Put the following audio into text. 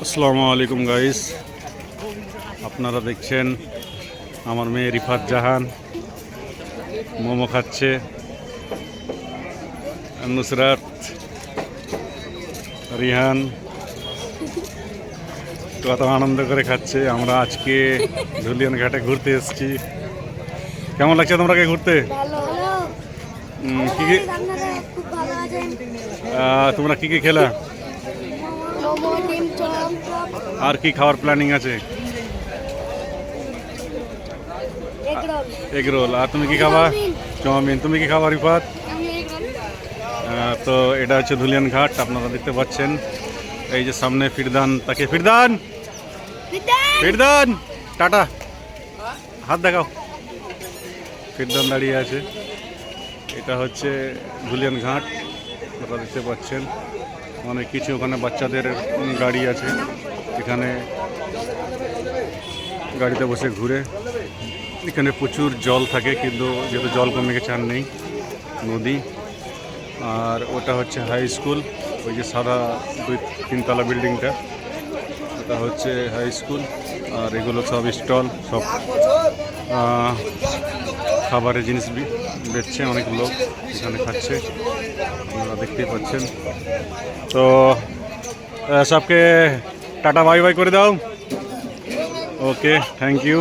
আসসালামু আলাইকুম গাইস, আপনারা দেখছেন আমার মেয়ে রিফাত জাহান মোমো খাচ্ছে, নুসরাত, রিহান কত আনন্দ করে খাচ্ছে। আমরা আজকে ধুলিয়ান ঘাটে ঘুরতে এসেছি। কেমন লাগছে তোমরাকে ঘুরতে? কি কি তোমরা কি কি খেলা আর কি খাওয়ার প্ল্যানিং আছে? Egg roll. আর তুমি কি খাবা? চাউমিন। তুমি কি খাবা রিফাত? তো এটা হচ্ছে ধুলিয়ান ঘাট, আপনারা দেখতে পাচ্ছেন। এই যে সামনে ফিরদান, তাকে ফিরদান ফিরদান টাটা হাত দেখাও। ফিরদান দাঁড়িয়ে আছে। এটা হচ্ছে ধুলিয়ান ঘাট, আপনারা দেখতে পাচ্ছেন। অনেক কিছু, ওখানে বাচ্চাদের গাড়ি আছে, এখানে গাড়িতে বসে ঘুরে। এখানে প্রচুর জল থাকে, কিন্তু যেহেতু জল কমে গেছে আর নেই, নদী। আর ওটা হচ্ছে হাই স্কুল, ওই যে সাদা 2-3 তলা বিল্ডিংটা, ওটা হচ্ছে হাই স্কুল। আর এগুলো সব স্টল, সব খাবারের জিনিস বেচছে, অনেক লোক এখানে খাচ্ছে, আপনারা দেখতেই পাচ্ছেন। তো সবকে টাটা বাই বাই করে দাও। ওকে, থ্যাংক ইউ।